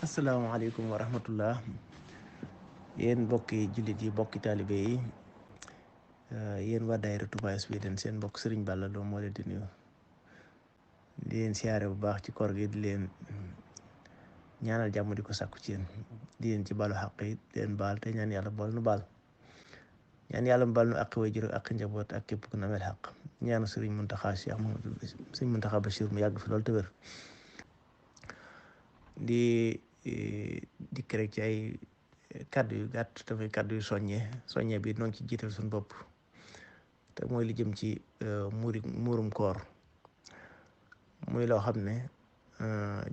asalaamaaleykum wa rahmatullah yéen mbokki jullit yi mbokki taalibe yi yéen waa daayira Touba Sweden seen mbokk Serigne Balla Lo moo leen di nuyu di leen siyaare bu baax ci koor gi di leen ñaanal jàmm di ko sàkku ci yéen di leen ci balu xaq yi di leen baal te ñaan yàlla bool nu baal ñaan yàlla mu baal nu ak waajur ak njaboot ak képp ku namel xaq ñaanu Serigne Mountakha Cheikh Mouhamadou Serigne Mountakha Bachir mu yàgg fi loolu te wér di dikk rek ci ay kàddu yu gàtt tamit kàddu yu soññe bi noonu ci jiital suñu bopp te mooy li jëm ci muurum koor muy loo xam ne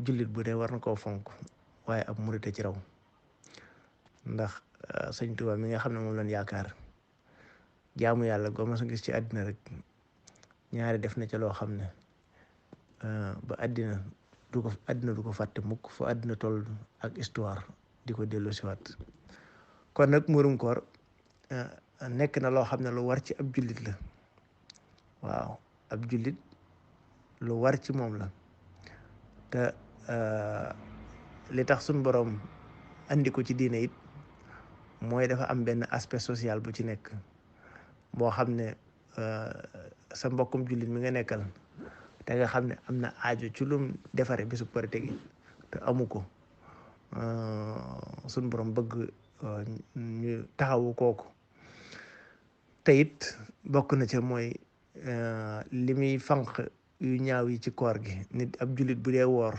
jullit bu dee war na koo fonk waaye ab murite ci raw ndax sëñ Tuubaa mi nga xam ne moom lañ yaakaar jaamu yàlla goo ma sa gis ci àddina rek ñaari def na ca loo xam ne ba àddina du ko fàtte mukk fu àddina toll ak histoire di ko dellu siwaat kon nag muurum koor nekk na loo xam ne lu war ci ab jullit la waaw ab jullit lu war ci moom la te li tax suñ boroom andi ko ci diine it mooy dafa am benn aspect social bu ci nekk boo xam ne sa mbokkum jullit mi nga nekkal te nga xam ne am na aajo ci lum defare bisu Korite gi te amu ko suñ borom bëgg ñu taxawu kooku te it bokk na ca mooy li muy fanq yu ñaaw yi ci koor gi nit ab jullit bu dee woor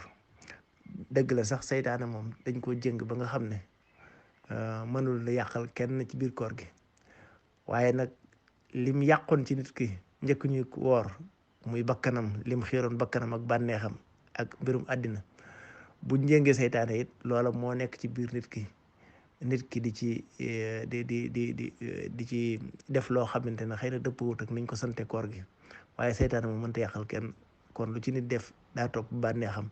dëgg la sax seytaane moom dañ koo jëng ba nga xam ne mënul la yàqal kenn ci biir koor gi waaye nag lim yàqoon ci nit ki njëkk ñuy woor muy bakkanam lim xiiroon bakkanam ak bànneexam ak mbirum àddina bu njëngee seytaane it loola moo nekk ci biir nit ki di ci di ci def loo xamante ne xëy na dëppwut ak niñ ko sante koor gi waaye seytaane moom mënta yàqal kenn kon lu ci nit def daa topp bànneexam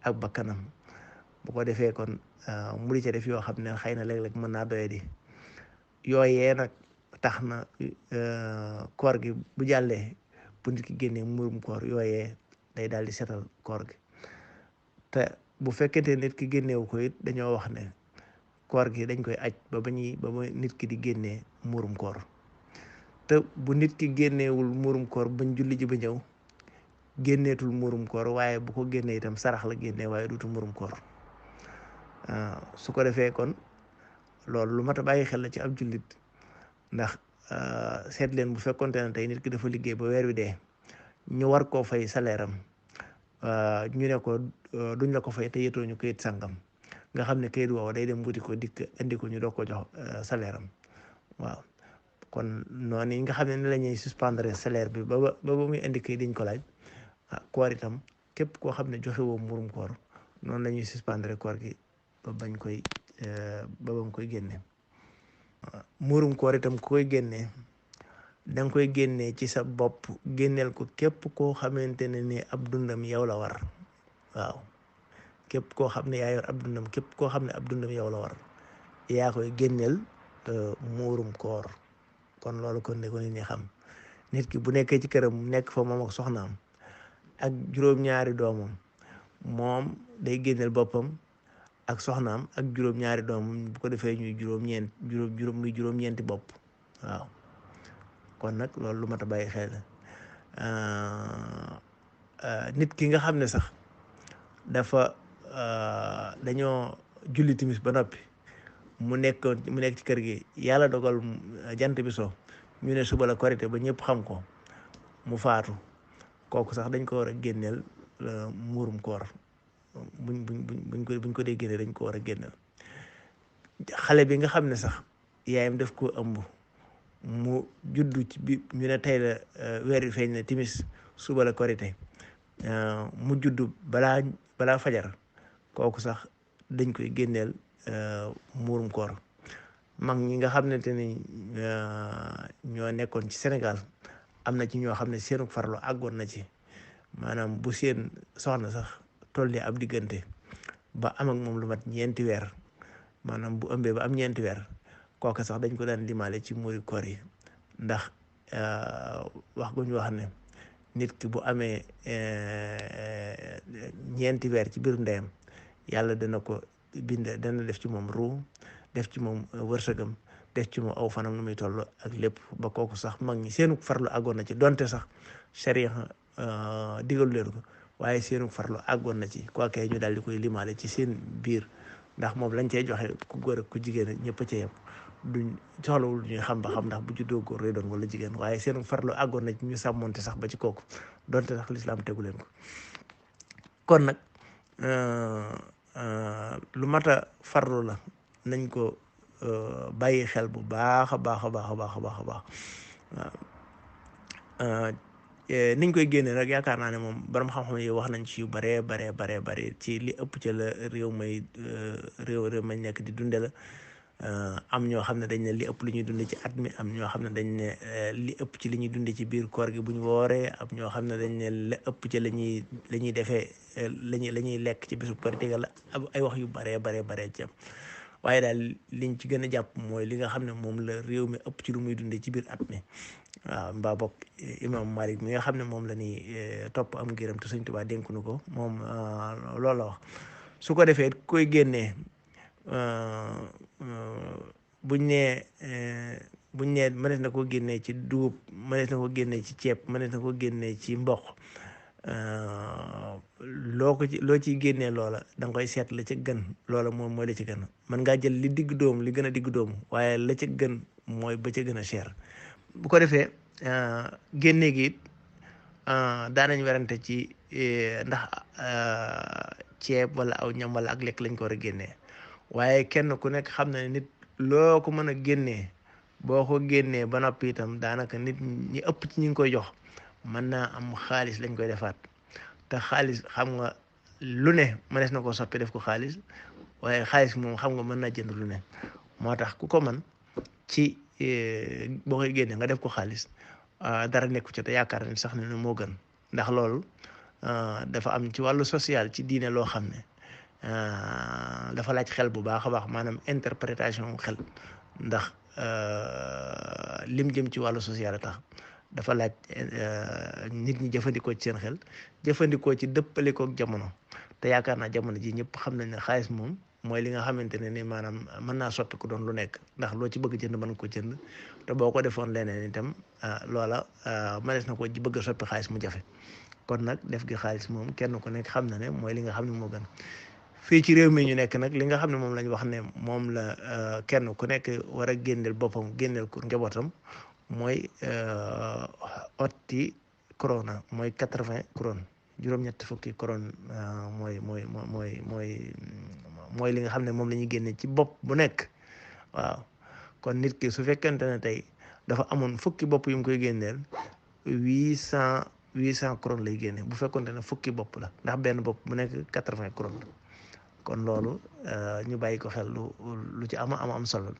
ak bakkanam bu ko defee kon mu di ca def yoo xam ne xëy na léeg-léeg mën naa doye di yooyee nag tax na koor gi bu jàllee bu nit ki génnee muurum koor yooyee day daal di setal koor gi te bu fekkente nit ki génneewu ko it dañoo wax ne koor gi dañ koy aj ba nit ki di génnee muurum koor te bu nit ki génneewul muurum koor bañ julli ji ba ñëw génneetul muurum koor waaye bu ko génnee itam sarax la génnee waaye duutu muurum koor su ko defee kon loolu lu mat a bàyyi xel la ci ab jullit ndax seet leen bu fekkonte ne tey nit ki dafa liggéey ba weer wi dee ñu war koo fay salaire am ñu ne ko duñ la ko fay te yëtoo ñu kayit sàngam nga xam ne kayit woowu day dem wuti ko dikk indi ko ñu doog ko jox salaire am waaw kon noonu yi nga xam ne ni la ñuy suspendre salaire bi ba muy indi kayit diñ ko laaj koor itam képp koo xam ne joxe woo muurum koor noonu la ñuy suspendre koor gi ba bañ koy ba bañ koy génne muurum koor itam ku koy génnee da nga koy génnee ci sa bopp génneel ko képp koo xamante ne ni ab dundam yow la war waaw képp koo xam ne yaa yor ab dundam képp koo xam ne ab dundam yow la war yaa koy génneel muurum koor kon loolu kon ne ko nit ñi xam nit ki bu nekkee ci këram nekk fa moom ak soxnaam ak juróom-ñaari doomam moom day génneel boppam ak soxnaam ak juróom-ñaari doomam bu ko defee ñuy juróom-ñeenti bopp waaw kon nag loolu lu mat a bàyyi xel nit ki nga xam ne sax dafa dañoo julli timis ba noppi mu nekk ci kër gi yàlla dogal jant bi so ñu ne suba la Korite ba ñëpp xam ko mu faatu kooku sax dañ ko war a génneel muurum koor buñ ko dee génne dañ ko war a génneel xale bi nga xam ne sax yaayam def ko ëmb mu juddu ci bi ñu ne tey la weer wi feeñ na timis suba la Korite mu juddu balaa fajar kooku sax dañ koy génneel muurum koor mag ñi nga xam ne te ni ñoo nekkoon ci Sénégal am na ci ñoo xam ne seenu farlu àggoon na ci maanaam bu seen soxna sax toll ni ab diggante ba am ak moom lu mat ñeenti weer maanaam bu ëmbee ba am ñeenti weer kooka sax dañ ko daan limaale ci muuri koor yi ndax wax gu ñu wax ne nit ki bu amee ñeenti weer ci biir ndeyam yàlla dana ko dana def ci moom ruu, def ci moom wërsëgam, def ci moom aw fanam nu muy toll ak lépp. ba kooku sax mag ñi seenu farlu àggoon na ci, donte sax sharia digalu leen ko, waaye seenu farlu àggoon na ci kookee ñu daal di koy limaale ci seen biir, ndax moom lañ cey joxe ku góor ak ku jigéen ñëpp a ca yem. duñ soxlawul ñuy xam ba xam ndax bu juddoo góor lay doon wala jigéen, waaye seenu farlu àggoon na ci ñu sàmmonte sax ba ci kooku, donte sax lislaam tegu leen ko. kon nag lu mat a farlu la, nañ ko bàyyi xel bu baax a baax a baax a baax a baax a baax. waaw niñ koy génne rek yaakaar naa ne moom borom xam-xam yi wax nañ ci yu baree bare ci li ëpp ci la réew may nekk di dunde la. am ñoo xam ne dañ ne li ëpp li ñuy dunde ci at mi, am ñoo xam ne dañ ne li ëpp ci li ñuy dunde ci biir koor gi bu ñu wooree, am ñoo xam ne dañ ne la ëpp ci la ñuy defee la ñuy lekk ci bisu koor gi la. ay wax yu baree ci am, waaye daal liñ ci gën a jàpp mooy li nga xam ne moom la réew mi ëpp ci lu muy dundee ci biir at mi. waaw mbaa bokk imam Malik mi nga xam ne moom la ni topp am ngiram te Sëñ Tuubaa dénk nu ko, moom loolu la wax. su ko defee koy génnee buñ nee mënees na ko génnee ci dugub, mënees na ko génnee ci ceeb, mënees na ko génnee ci mboq, loo ciy génnee loola da nga koy seet la ca gën. loola moom mooy la ci gën. mën ngaa jël li digg doomu, li gën a digg doomu, waaye la ca gën mooy ba ca gën a cher. bu ko defee génne gi it daanañ werante ci ndax ceeb wala aw ñam wala ak lekk lañ ko war a génnee, waaye kenn ku nekk xam na ne nit loo ko mën a génnee, boo ko génnee ba noppi itam daanaka nit ñi ëpp ci ñi ngi koy jox mën naa am xaalis lañ koy defaat. te xaalis xam nga lu ne mënees na ko soppi def ko xaalis, waaye xaalis moom xam nga mën naa jënd lu ne. moo tax ku ko man ci boo koy génne nga def ko xaalis, dara nekku ci te yaakaar ne sax ne moo gën. ndax loolu dafa am ci wàllu social ci diine loo xam ne dafa laaj xel bu baax a baax, maanaam interprétation xel. ndax lim jëm ci wàllu social a tax dafa laaj nit ñi jëfandikoo ci seen xel, jëfandikoo ci dëppale kook jamono. te yaakaar naa jamono ji ñëpp xam nañ ne xaalis moom mooy li nga xamante ne ni maanaam mën naa soppi ko doon lu nekk, ndax loo ci bëgg jënd mën ko jënd, te boo ko defoon leneen itam loola mënees na ko bëgg a soppi xaalis mu jafe. kon nag def gi xaalis moom kenn ku nekk xam na ne mooy li nga xam ne moo gën. fii ci réew mi ñu nekk nag li nga xam ne moom lañ wax ne moom la kenn ku nekk war a génneel boppam, génneel ko njabootam, mooy otti corona, mooy 80 couronne, juróom-ñetti fukki couronne. mooy li nga xam ne moom la ñuy génne ci bopp bu nekk. waaw kon nit ki su fekkente ne tey dafa amoon fukki bopp yu mu koy génneel, 800 couronne lay génne bu fekkonte ne fukki bopp la, ndax benn bopp bu nekk 80 couronne. kon loolu ñu bàyyi ko xel, lu ci am solo.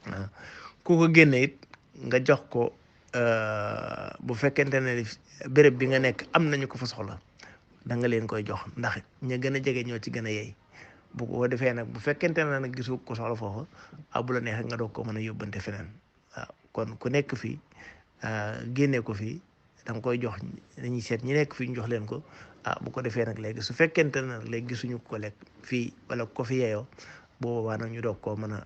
waaw ku ko génne it nga jox ko bu fekkente ne béréb bi nga nekk am nañu ko fa soxla, da nga leen koy jox, ndax ña gën a jege ñoo ci gën a yey. bu ko defee nag bu fekkente ne nag gisu ko soxla foofu, bu la neexee nga doog ko mën a yóbbante feneen. waaw kon ku nekk fii génne ko fii da nga koy jox, dañuy seet ñi nekk fii ñu jox leen ko. bu ko defee nag léegi su fekkente ne nag léegi gisuñu ko lekk fii wala ko fi yeeyoo, boobaa nag ñu doog koo mën a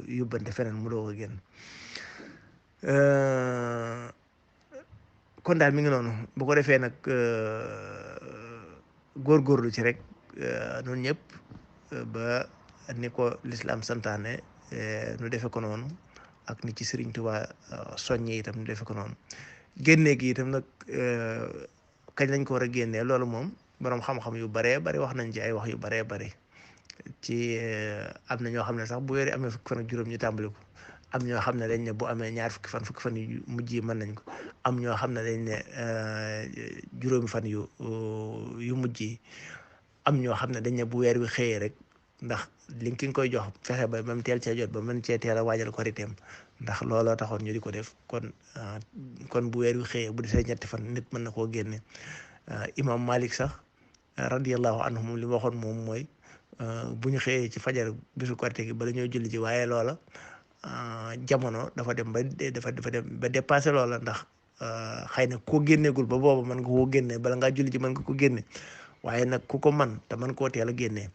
yóbbante feneen mu doog a génn. kon daal mi ngi noonu. bu ko defee nag góorgóorlu ci rek noonu ñëpp ba ni ko lislaam santaane nu defe ko noonu, ak ni ci Sëriñ Tuubaa soññi itam nu defe ko noonu. génne gi itam nag kañ lañ ko war a génnee, loolu moom boroom xam-xam yu baree bari wax nañ ci ay wax yu baree bari. ci am na ñoo xam ne sax bu weeri amee fukki fan ak juróom ñu tàmbali ko, am ñoo xam ne dañ ne bu amee ñaar fukki fan yu mujj yi mën nañ ko, am ñoo xam ne dañ ne juróomi fan yu mujj yi, am ñoo xam ne dañ ne bu weer wi xëyee rek, ndax li ki nga koy jox fexe ba même teel cee jot ba mën cee teel a waajal koriteem, ndax looloo taxoon ñu di ko def. kon bu weer wi xëyee bu desee ñetti fan nit mën na koo génne. imam Malik sax radiyallahu anhu moom li waxoon moom mooy bu ñu xëyee ci fajar bisu korite gi bala ñoo julli ji, waaye loola jamono dafa dem ba dépassé loola, ndax xëy na koo génneegul ba booba mën nga koo génne bala ngaa julli ji mën nga ko génne, waaye nag ku ko man te mën koo teel a génnee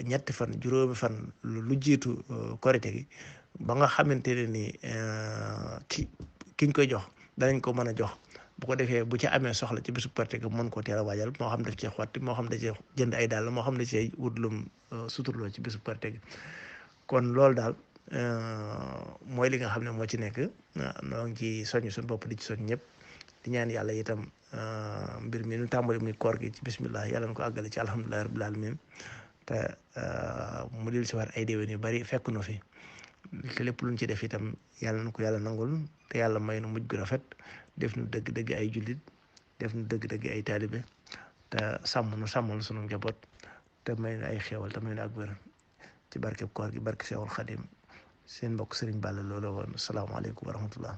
ñetti fan juróomi fan lu jiitu korite gi ba nga xamante ne ni kiñ koy jox danañ ko mën a jox bu ko defee bu ci amee soxla ci bisu korite gi mën koo teel a waajal moo xam daf cee xotti moo xam da cee jënd ay dàll moo xam da cee wut lum suturloo ci bisu korite gi kon loolu daal mooy li nga xam ne moo ci nekk noo ngi ci soññ suñu bopp di ci soññ ñëpp di ñaan yàlla itam mbir mi nu tàmbali muy koor gi ci bismillah yàlla na ko àggale ci alhamdulillahi rabbil alamin te mu dil si war ay déwén yu bari fekk nu fi te lépp luñ ci def itam yàlla na ko yàlla nangul te yàlla may nu mujj gu rafet def nu dëgg-dëgg ay jullit def nu dëgg-dëgg ay taalibe te sàmmal sunu njaboot te may nu ay xéewal te may nu ak wér ci barkeb koor gi barke Seexul Xadim seen mbokk Sëriñ Balla loolu woon salaamaaleykum wa rahmatullah